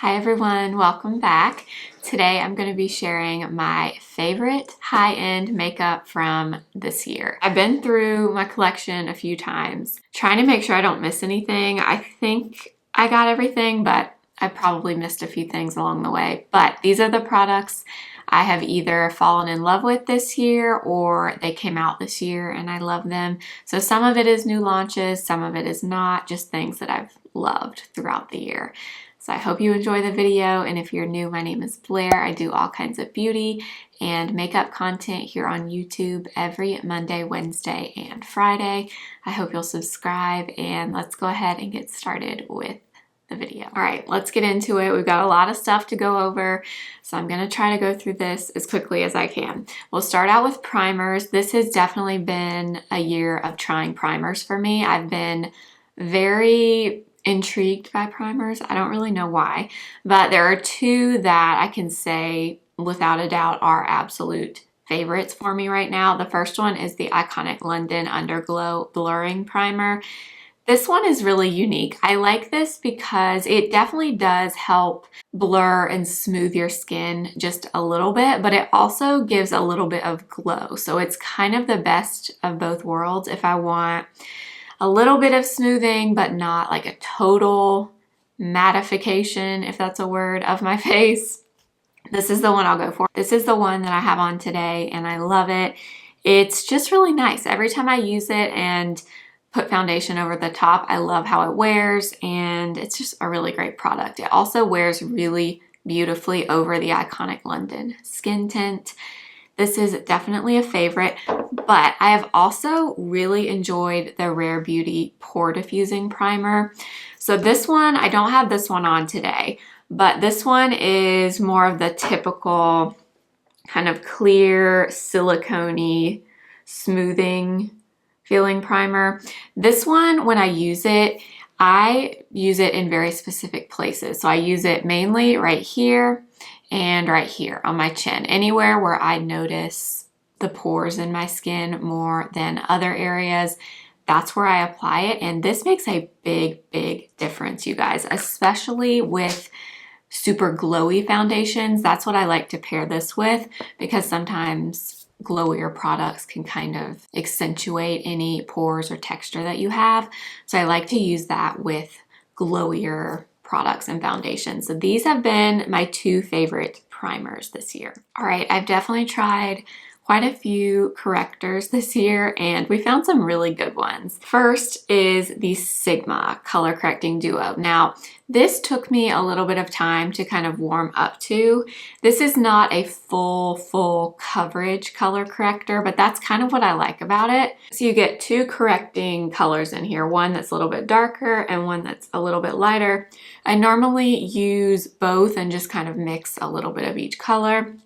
Hi everyone, welcome back. Today I'm going to be sharing my favorite high-end makeup from this year. I've been through my collection a few times, trying to make sure I don't miss anything. I think I got everything, but I probably missed a few things along the way. But these are the products I have either fallen in love with this year or they came out this year and I love them. So some of it is new launches, some of it is not, just things that I've loved throughout the year. So I hope you enjoy the video, and if you're new, my name is Blair. I do all kinds of beauty and makeup content here on YouTube every Monday, Wednesday, and Friday. I hope you'll subscribe, and let's go ahead and get started with the video. All right, let's get into it. We've got a lot of stuff to go over, so I'm gonna try to go through this as quickly as I can. We'll start out with primers. This has definitely been a year of trying primers for me. I've been very intrigued by primers. I don't really know why, but there are two that I can say without a doubt are absolute favorites for me right now. The first one is the iconic London Underglow Blurring Primer. This one is really unique. I like this because it definitely does help blur and smooth your skin just a little bit, but it also gives a little bit of glow. So it's kind of the best of both worlds if I want a little bit of smoothing, but not like a total mattification, if that's a word, of my face. This is the one I'll go for. This is the one that I have on today and I love it. It's just really nice. Every time I use it and put foundation over the top, I love how it wears, and it's just a really great product. It also wears really beautifully over the iconic London skin tint. This is definitely a favorite, but I have also really enjoyed the Rare Beauty Pore Diffusing Primer. So this one, I don't have this one on today, but this one is more of the typical kind of clear, silicone-y, smoothing feeling primer. This one, when I use it in very specific places. So I use it mainly right here and right here on my chin, anywhere where I notice the pores in my skin more than other areas. That's where I apply it, and this makes a big difference, you guys, especially with super glowy foundations. That's what I like to pair this with, because sometimes glowier products can kind of accentuate any pores or texture that you have. So I like to use that with glowier products and foundations. So these have been my two favorite primers this year. All right, I've definitely tried quite a few correctors this year, and we found some really good ones. First is the Sigma Color Correcting Duo. Now, this took me a little bit of time to kind of warm up to. This is not a full coverage color corrector, but that's kind of what I like about it. So you get two correcting colors in here, one that's a little bit darker and one that's a little bit lighter. I normally use both and just kind of mix a little bit of each color.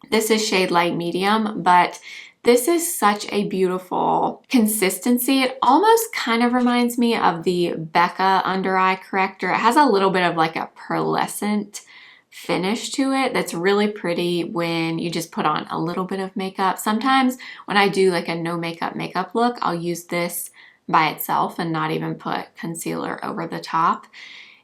This is shade light medium, but this is such a beautiful consistency. It almost kind of reminds me of the Becca under eye corrector. It has a little bit of like a pearlescent finish to it that's really pretty when you just put on a little bit of makeup. Sometimes when I do like a no makeup look, I'll use this by itself and not even put concealer over the top.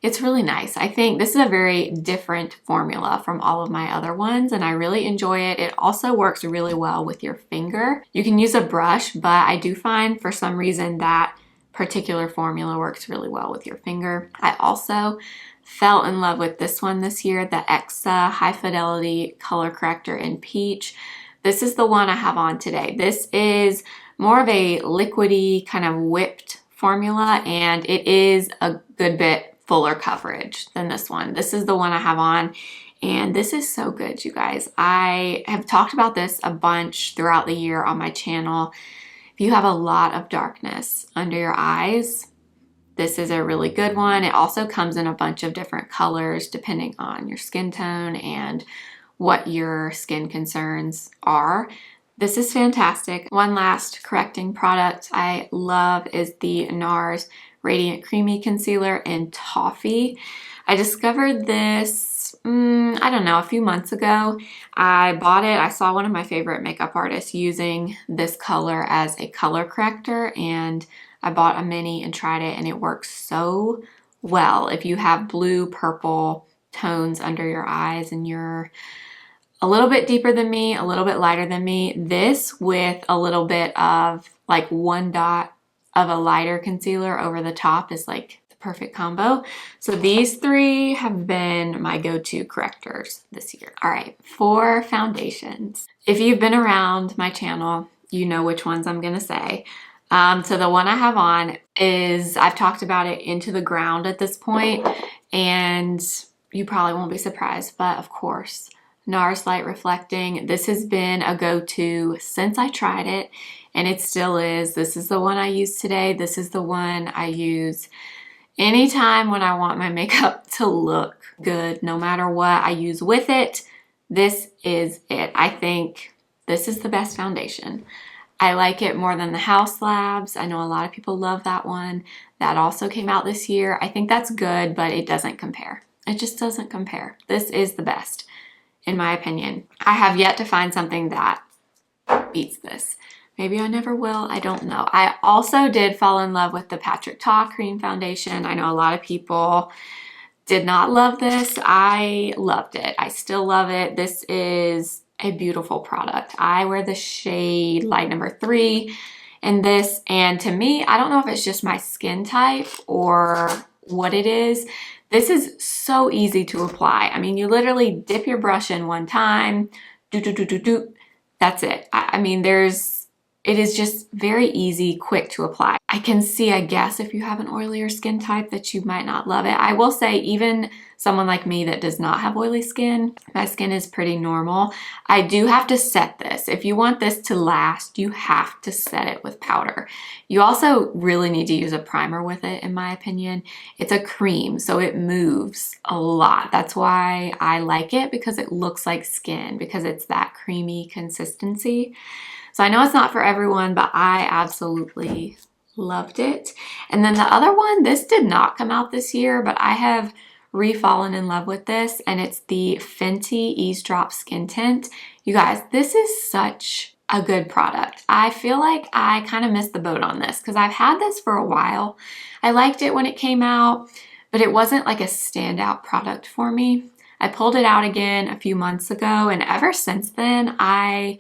It's really nice. I think this is a very different formula from all of my other ones, and I really enjoy it. It also works really well with your finger. You can use a brush, but I do find for some reason that particular formula works really well with your finger. I also fell in love with this one this year, the Exa High Fidelity Color Corrector in Peach. This is the one I have on today. This is more of a liquidy kind of whipped formula, and it is a good bit fuller coverage than this one. This is the one I have on, and this is so good, you guys. I have talked about this a bunch throughout the year on my channel. If you have a lot of darkness under your eyes, this is a really good one. It also comes in a bunch of different colors depending on your skin tone and what your skin concerns are. This is fantastic. One last correcting product I love is the NARS Radiant Creamy Concealer in Toffee. I discovered this, I don't know, a few months ago. I bought it. I saw one of my favorite makeup artists using this color as a color corrector, and I bought a mini and tried it, and it works so well if you have blue, purple, tones under your eyes and you're a little bit deeper than me, a little bit lighter than me, this with a little bit of like 1 dot of a lighter concealer over the top is like the perfect combo. So these 3 have been my go-to correctors this year. All right, for foundations. If you've been around my channel, you know which ones I'm gonna say. So the one I have on is, I've talked about it into the ground at this point, and you probably won't be surprised, but of course, NARS Light Reflecting. This has been a go-to since I tried it, and it still is. This is the one I use today. This is the one I use anytime when I want my makeup to look good, no matter what I use with it. This is it. I think this is the best foundation. I like it more than the House Labs. I know a lot of people love that one. That also came out this year. I think that's good, but it doesn't compare. It just doesn't compare. This is the best, in my opinion. I have yet to find something that beats this. Maybe I never will, I don't know. I also did fall in love with the Patrick Ta Cream Foundation. I know a lot of people did not love this. I loved it. I still love it. This is a beautiful product. I wear the shade light number 3 in this, and to me, I don't know if it's just my skin type or what it is. This is so easy to apply. I mean, you literally dip your brush in one time, that's it. I mean, it is just very easy, quick to apply. I can see, I guess, if you have an oilier skin type that you might not love it. I will say, even someone like me that does not have oily skin, my skin is pretty normal. I do have to set this. If you want this to last, you have to set it with powder. You also really need to use a primer with it, in my opinion. It's a cream, so it moves a lot. That's why I like it, because it looks like skin, because it's that creamy consistency. So I know it's not for everyone, but I absolutely loved it. And then the other one, this did not come out this year, but I have re-fallen in love with this, and it's the Fenty Eaze Drop Skin Tint. You guys, this is such a good product. I feel like I kind of missed the boat on this because I've had this for a while. I liked it when it came out, but it wasn't like a standout product for me. I pulled it out again a few months ago, and ever since then, I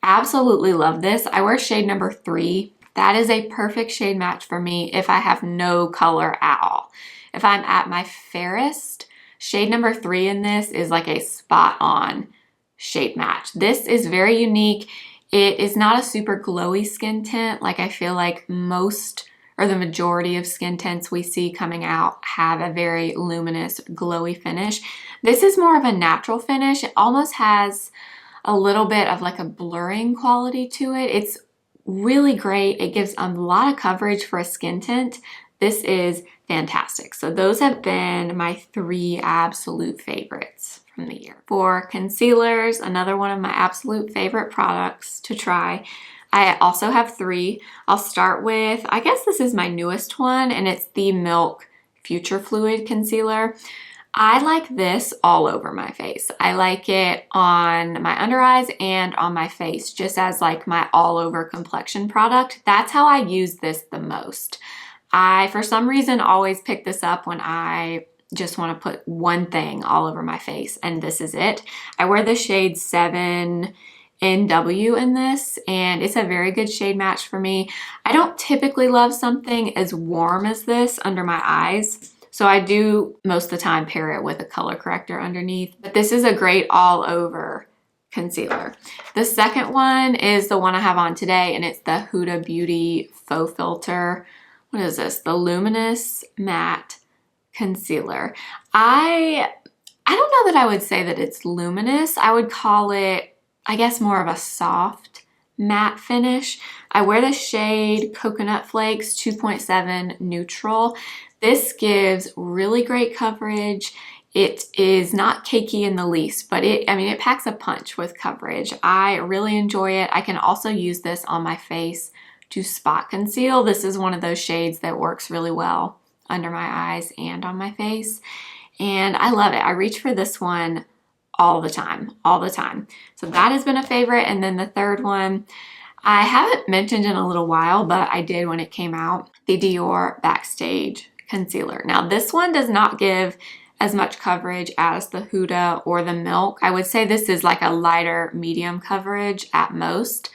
absolutely love this. I wear shade number 3. That is a perfect shade match for me if I have no color at all. If I'm at my fairest, shade number 3 in this is like a spot on shade match. This is very unique. It is not a super glowy skin tint like I feel like most or the majority of skin tints we see coming out have a very luminous, glowy finish. This is more of a natural finish. It almost has a little bit of like a blurring quality to it. It's really great. It gives a lot of coverage for a skin tint. This is fantastic. So those have been my 3 absolute favorites from the year. For concealers, another one of my absolute favorite products to try. I also have 3. I'll start with, I guess this is my newest one, and it's the Milk Future Fluid Concealer. I like this all over my face. I like it on my under eyes and on my face, just as like my all over complexion product. That's how I use this the most. I, for some reason, always pick this up when I just want to put one thing all over my face, and this is it. I wear the shade 7NW in this, and it's a very good shade match for me. I don't typically love something as warm as this under my eyes, so I do most of the time pair it with a color corrector underneath, but this is a great all over concealer. The second one is the one I have on today, and it's the Huda Beauty Faux Filter. What is this? The Luminous Matte Concealer. I don't know that I would say that it's luminous. I would call it, I guess, more of a soft matte finish. I wear the shade Coconut Flakes 2.7 Neutral. This gives really great coverage. It is not cakey in the least, but it packs a punch with coverage. I really enjoy it. I can also use this on my face to spot conceal. This is one of those shades that works really well under my eyes and on my face, and I love it. I reach for this one all the time, all the time. So that has been a favorite. And then the third one, I haven't mentioned in a little while, but I did when it came out, the Dior Backstage Concealer. Now this one does not give as much coverage as the Huda or the Milk. I would say this is like a lighter medium coverage at most.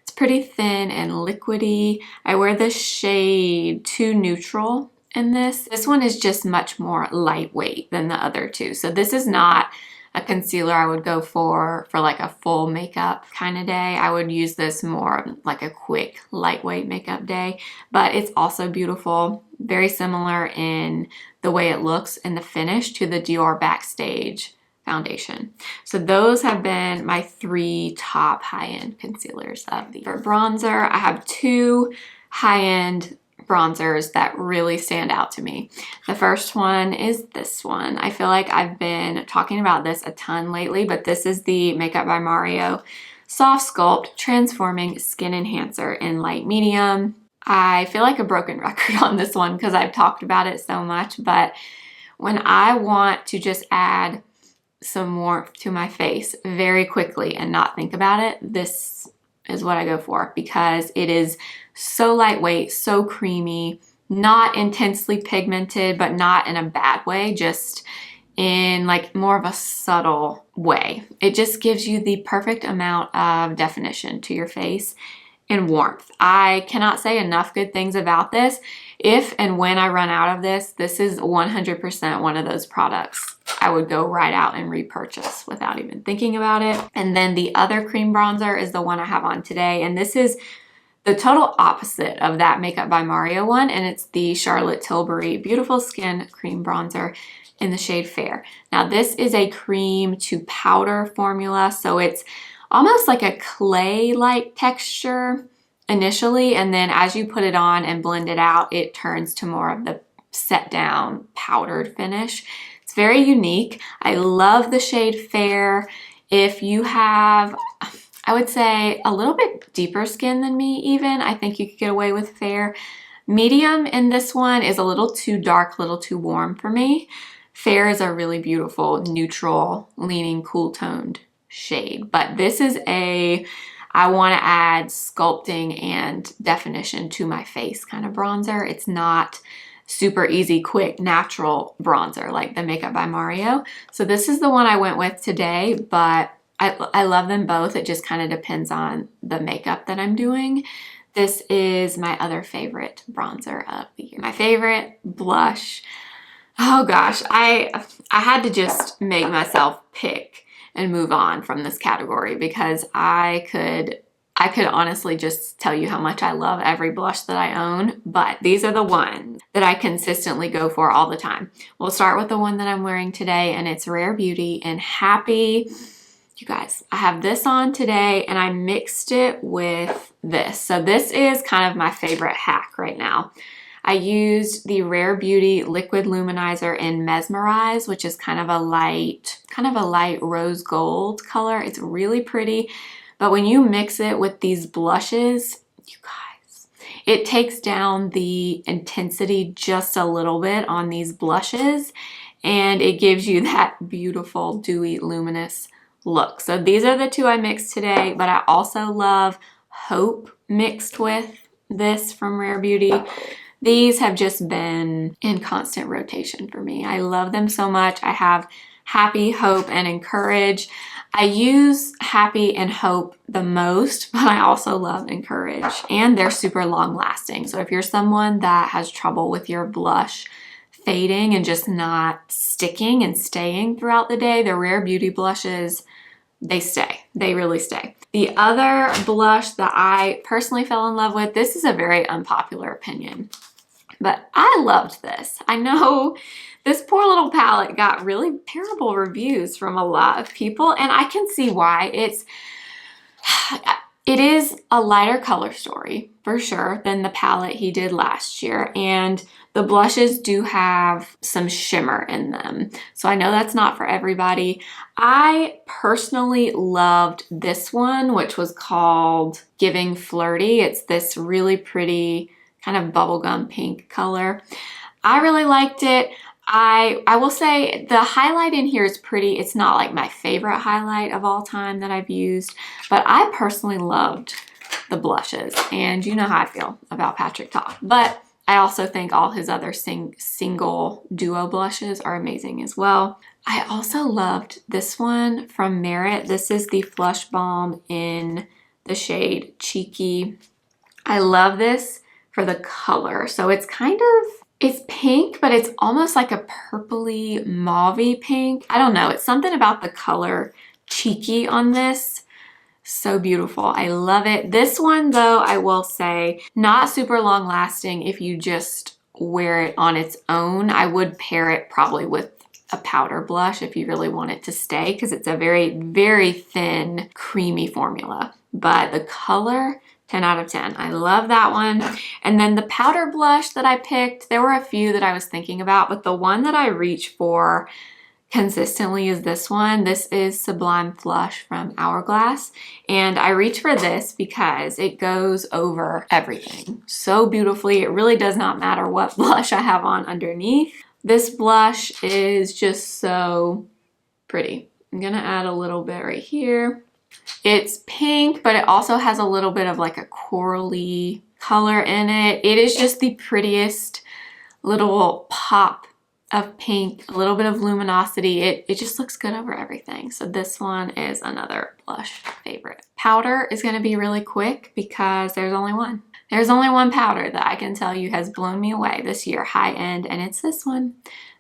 It's pretty thin and liquidy. I wear the shade 2 Neutral in this. This one is just much more lightweight than the other two. So this is not a concealer I would go for like a full makeup kind of day. I would use this more like a quick, lightweight makeup day, but it's also beautiful. Very similar in the way it looks and the finish to the Dior Backstage foundation. So those have been my 3 top high-end concealers of the year. For bronzer, I have 2 high-end bronzers that really stand out to me. The first one is this one. I feel like I've been talking about this a ton lately, but this is the Makeup by Mario Soft Sculpt Transforming Skin Enhancer in light medium. I feel like a broken record on this one because I've talked about it so much, but when I want to just add some warmth to my face very quickly and not think about it, this is what I go for because it is so lightweight, so creamy, not intensely pigmented, but not in a bad way, just in like more of a subtle way. It just gives you the perfect amount of definition to your face and warmth. I cannot say enough good things about this. If and when I run out of this, this is 100% one of those products I would go right out and repurchase without even thinking about it. And then the other cream bronzer is the one I have on today, and this is the total opposite of that Makeup by Mario one, and it's the Charlotte Tilbury Beautiful Skin Cream Bronzer in the shade Fair. Now this is a cream to powder formula, so it's almost like a clay-like texture initially, and then as you put it on and blend it out, it turns to more of the set down powdered finish. It's very unique. I love the shade Fair. If you have, I would say, a little bit deeper skin than me even, I think you could get away with Fair. Medium in this one is a little too dark, a little too warm for me. Fair is a really beautiful, neutral, leaning, cool toned shade. But this is I want to add sculpting and definition to my face kind of bronzer. It's not super easy, quick, natural bronzer like the Makeup by Mario. So this is the one I went with today, but I love them both. It just kind of depends on the makeup that I'm doing. This is my other favorite bronzer of the year. My favorite blush. Oh gosh, I had to just make myself pick and move on from this category because I could honestly just tell you how much I love every blush that I own, but these are the ones that I consistently go for all the time. We'll start with the one that I'm wearing today, and it's Rare Beauty and Happy. You guys, I have this on today and I mixed it with this. So this is kind of my favorite hack right now. I used the Rare Beauty Liquid Luminizer in Mesmerize, which is kind of a light rose gold color. It's really pretty, but when you mix it with these blushes, you guys, it takes down the intensity just a little bit on these blushes, and it gives you that beautiful, dewy, luminous look. So these are the two I mixed today, but I also love Hope mixed with this from Rare Beauty. These have just been in constant rotation for me. I love them so much. I have Happy, Hope, and Encourage. I use Happy and Hope the most, but I also love Encourage, and they're super long lasting. So if you're someone that has trouble with your blush fading and just not sticking and staying throughout the day, the Rare Beauty blushes, they stay. They really stay. The other blush that I personally fell in love with, this is a very unpopular opinion, but I loved this. I know this poor little palette got really terrible reviews from a lot of people, and I can see why. It is a lighter color story for sure than the palette he did last year, and the blushes do have some shimmer in them. So I know that's not for everybody. I personally loved this one, which was called Giving Flirty. It's this really pretty kind of bubblegum pink color. I really liked it. I will say the highlight in here is pretty. It's not like my favorite highlight of all time that I've used, but I personally loved the blushes, and you know how I feel about Patrick Ta. But I also think all his other single duo blushes are amazing as well. I also loved this one from Merit. This is the Flush Balm in the shade Cheeky. I love this for the color. So it's kind of, it's pink, but it's almost like a purpley mauve-y pink. I don't know. It's something about the color Cheeky on this. So beautiful. I love it. This one though, I will say, not super long lasting if you just wear it on its own. I would pair it probably with a powder blush if you really want it to stay, because it's a very, very thin, creamy formula. But the color, 10 out of 10. I love that one. And then the powder blush that I picked, there were a few that I was thinking about, but the one that I reach for consistently is this one. This is Sublime Flush from Hourglass. And I reach for this because it goes over everything so beautifully. It really does not matter what blush I have on underneath. This blush is just so pretty. I'm gonna add a little bit right here. It's pink, but it also has a little bit of like a corally color in it. It is just the prettiest little pop of pink, a little bit of luminosity. It just looks good over everything. So this one is another blush favorite. Powder is gonna be really quick because there's only one. There's only one powder that I can tell you has blown me away this year, high end, and it's this one.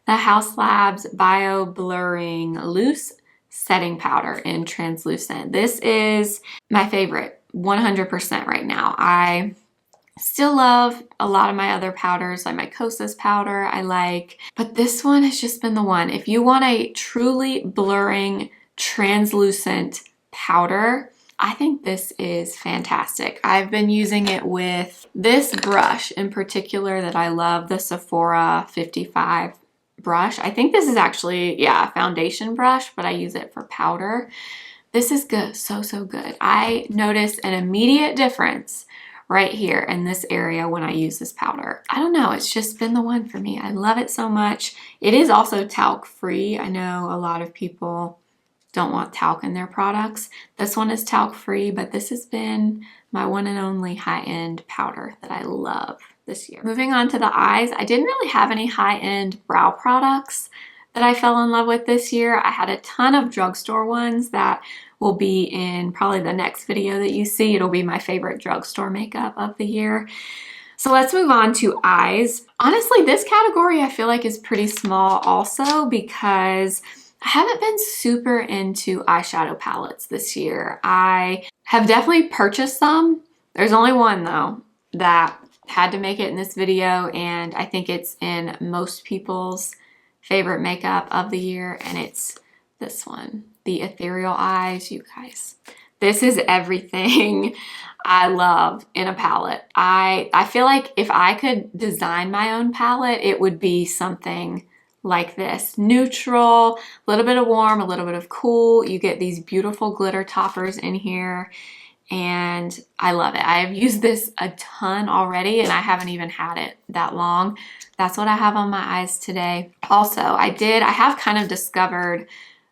The Haus Labs Bio Blurring Loose Setting Powder in Translucent. This is my favorite, 100% right now. I still love a lot of my other powders, like my Kosas powder I like, but this one has just been the one. If you want a truly blurring, translucent powder, I think this is fantastic. I've been using it with this brush in particular that I love, the Sephora 55 brush. I think this is actually, yeah, a foundation brush, but I use it for powder. This is good, so good. I noticed an immediate difference right here in this area when I use this powder. I don't know, it's just been the one for me. I love it so much. It is also talc free. I know a lot of people don't want talc in their products. This one is talc free, but this has been my one and only high-end powder that I love this year. Moving on to the eyes, I didn't really have any high-end brow products that I fell in love with this year. I had a ton of drugstore ones that will be in probably the next video that you see. It'll be my favorite drugstore makeup of the year. So let's move on to eyes. Honestly, this category I feel like is pretty small also because I haven't been super into eyeshadow palettes this year. I have definitely purchased some. There's only one though that had to make it in this video, and I think it's in most people's favorite makeup of the year, and it's this one, the Ethereal Eyes. You guys, this is everything I love in a palette. I feel like if I could design my own palette, it would be something like this. Neutral, a little bit of warm, a little bit of cool. You get these beautiful glitter toppers in here, and I love it. I have used this a ton already, and I haven't even had it that long. That's what I have on my eyes today. Also, I have kind of discovered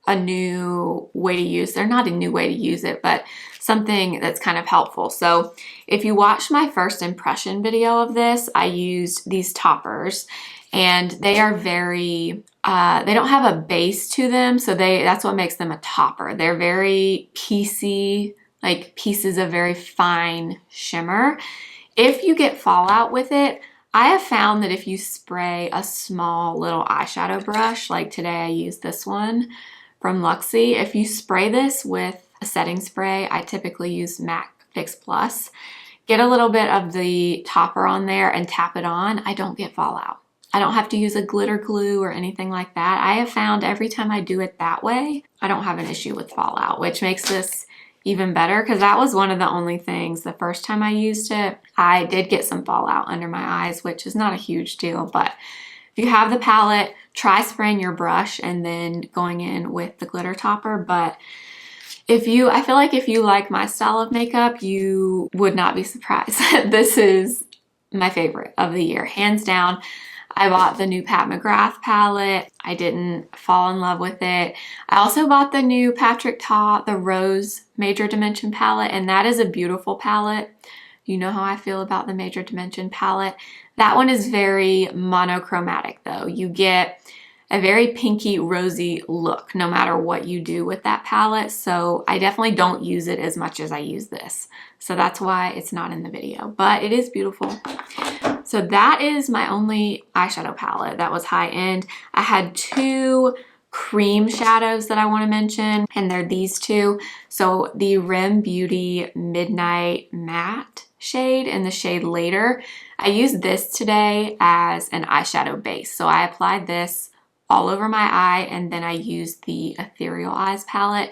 a new way to use, they're not a new way to use it, but something that's kind of helpful. So if you watched my first impression video of this, I used these toppers, and they are very, they don't have a base to them, so that's what makes them a topper. They're very piecey, like pieces of very fine shimmer. If you get fallout with it, I have found that if you spray a small little eyeshadow brush, like today I used this one from Luxie, if you spray this with a setting spray, I typically use MAC Fix Plus, get a little bit of the topper on there and tap it on, I don't get fallout. I don't have to use a glitter glue or anything like that. I have found every time I do it that way, I don't have an issue with fallout, which makes this even better because that was one of the only things the first time I used it. I did get some fallout under my eyes, which is not a huge deal, but if you have the palette, try spraying your brush and then going in with the glitter topper. But I feel like if you like my style of makeup, you would not be surprised. This is my favorite of the year, hands down. I bought the new Pat McGrath palette. I didn't fall in love with it. I also bought the new Patrick Ta, the Rose Major Dimension palette, and that is a beautiful palette. You know how I feel about the Major Dimension palette. That one is very monochromatic though. You get a very pinky rosy look no matter what you do with that palette. So I definitely don't use it as much as I use this. So that's why it's not in the video, but it is beautiful. So that is my only eyeshadow palette that was high end. I had two cream shadows that I want to mention, and they're these two. So the Rem Beauty Midnight Matte shade and the shade Later. I used this today as an eyeshadow base. So I applied this all over my eye, and then I used the Ethereal Eyes palette.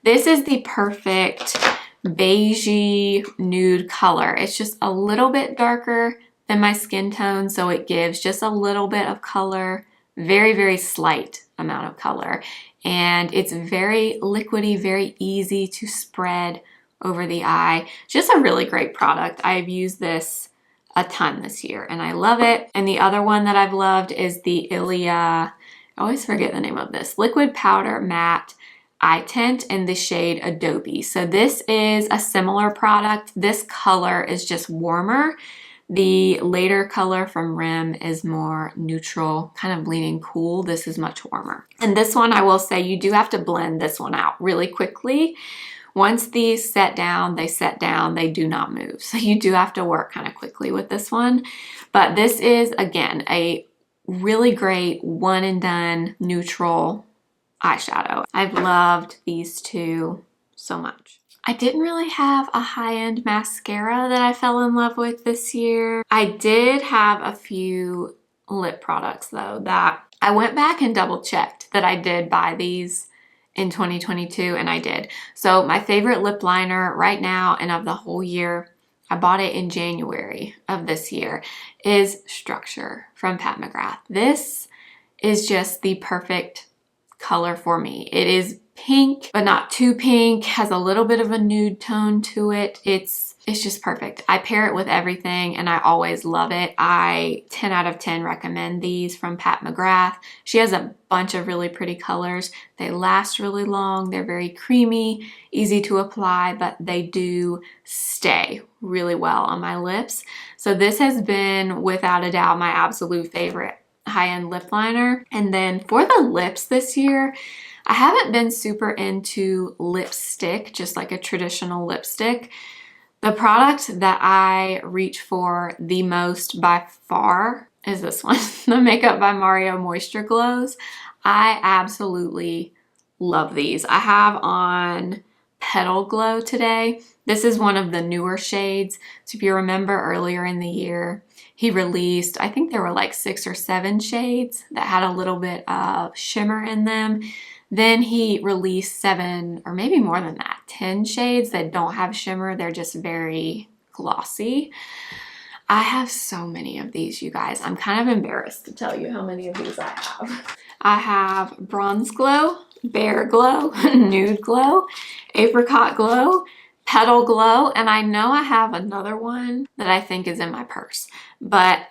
This is the perfect beigey nude color. It's just a little bit darker than my skin tone, so it gives just a little bit of color, very, very slight amount of color. And it's very liquidy, very easy to spread over the eye. Just a really great product. I've used this a ton this year and I love it. And the other one that I've loved is the Ilia, I always forget the name of this, Liquid Powder Matte Eye Tint in the shade Adobe. So this is a similar product. This color is just warmer. The Later color from Rem is more neutral, kind of leaning cool. This is much warmer. And this one, I will say, you do have to blend this one out really quickly. Once these set down, they do not move. So you do have to work kind of quickly with this one. But this is, again, a really great one and done neutral eyeshadow. I've loved these two so much. I didn't really have a high-end mascara that I fell in love with this year. I did have a few lip products though that I went back and double checked that I did buy these in 2022, and I did. So my favorite lip liner right now and of the whole year, I bought it in January of this year, is Structure from Pat McGrath. This is just the perfect color for me. It is pink, but not too pink, has a little bit of a nude tone to it. It's just perfect. I pair it with everything and I always love it. I 10 out of 10 recommend these from Pat McGrath. She has a bunch of really pretty colors. They last really long. They're very creamy, easy to apply, but they do stay really well on my lips. So this has been without a doubt my absolute favorite high-end lip liner. And then for the lips this year, I haven't been super into lipstick, just like a traditional lipstick. The product that I reach for the most by far is this one, the Makeup by Mario Moisture Glows. I absolutely love these. I have on Petal Glow today. This is one of the newer shades. So if you remember earlier in the year, he released, I think there were like 6 or 7 shades that had a little bit of shimmer in them. Then he released 7 or maybe more than that, 10 shades that don't have shimmer. They're just very glossy. I have so many of these, you guys. I'm kind of embarrassed to tell you how many of these I have. I have Bronze Glow, Bear Glow, Nude Glow, Apricot Glow, Petal Glow, and I know I have another one that I think is in my purse, but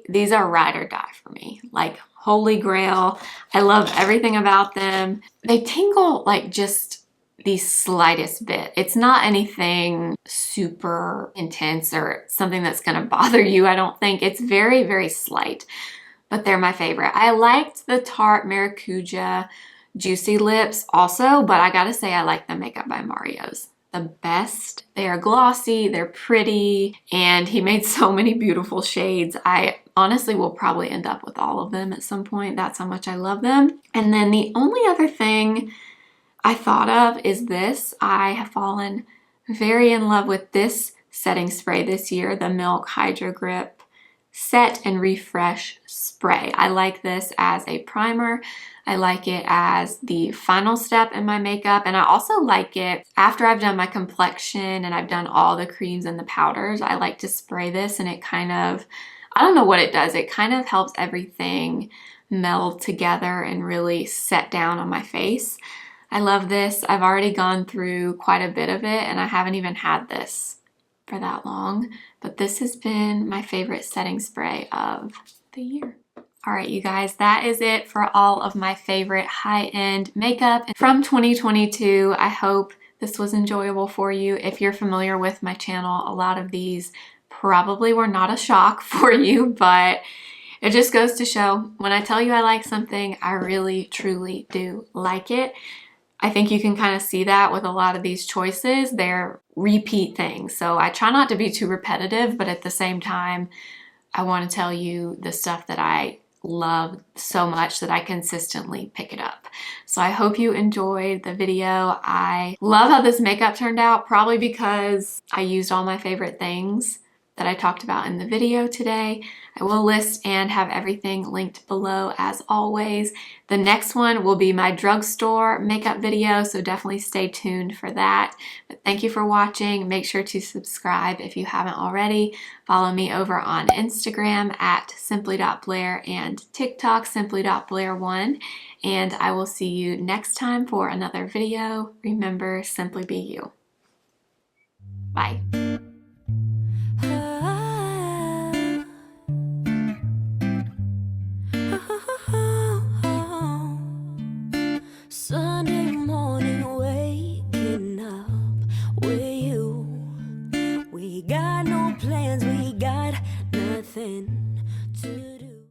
these are ride or die for me, like holy grail. I love everything about them. They tingle like just the slightest bit. It's not anything super intense or something that's gonna bother you, I don't think. It's very, very slight, but they're my favorite. I liked the Tarte Maracuja Juicy Lips also, but I gotta say I like the Makeup by Mario's the best. They are glossy, they're pretty, and he made so many beautiful shades. I honestly will probably end up with all of them at some point. That's how much I love them. And then the only other thing I thought of is this. I have fallen very in love with this setting spray this year, the Milk Hydro Grip Set and Refresh Spray. I like this as a primer. I like it as the final step in my makeup, and I also like it after I've done my complexion and I've done all the creams and the powders. I like to spray this and it kind of, I don't know what it does, it kind of helps everything meld together and really set down on my face. I love this. I've already gone through quite a bit of it and I haven't even had this for that long, but this has been my favorite setting spray of the year. All right, you guys, that is it for all of my favorite high-end makeup from 2022. I hope this was enjoyable for you. If you're familiar with my channel, a lot of these probably were not a shock for you, but it just goes to show when I tell you I like something, I really truly do like it. I think you can kind of see that with a lot of these choices. They're repeat things. So I try not to be too repetitive, but at the same time, I want to tell you the stuff that I love so much that I consistently pick it up. So I hope you enjoyed the video. I love how this makeup turned out, probably because I used all my favorite things that I talked about in the video today. I will list and have everything linked below as always. The next one will be my drugstore makeup video, so definitely stay tuned for that. But thank you for watching. Make sure to subscribe if you haven't already. Follow me over on Instagram at simply.blair and TikTok simply.blair1. And I will see you next time for another video. Remember, simply be you. Bye. Sunday morning, waking up with you. We got no plans, we got nothing to do.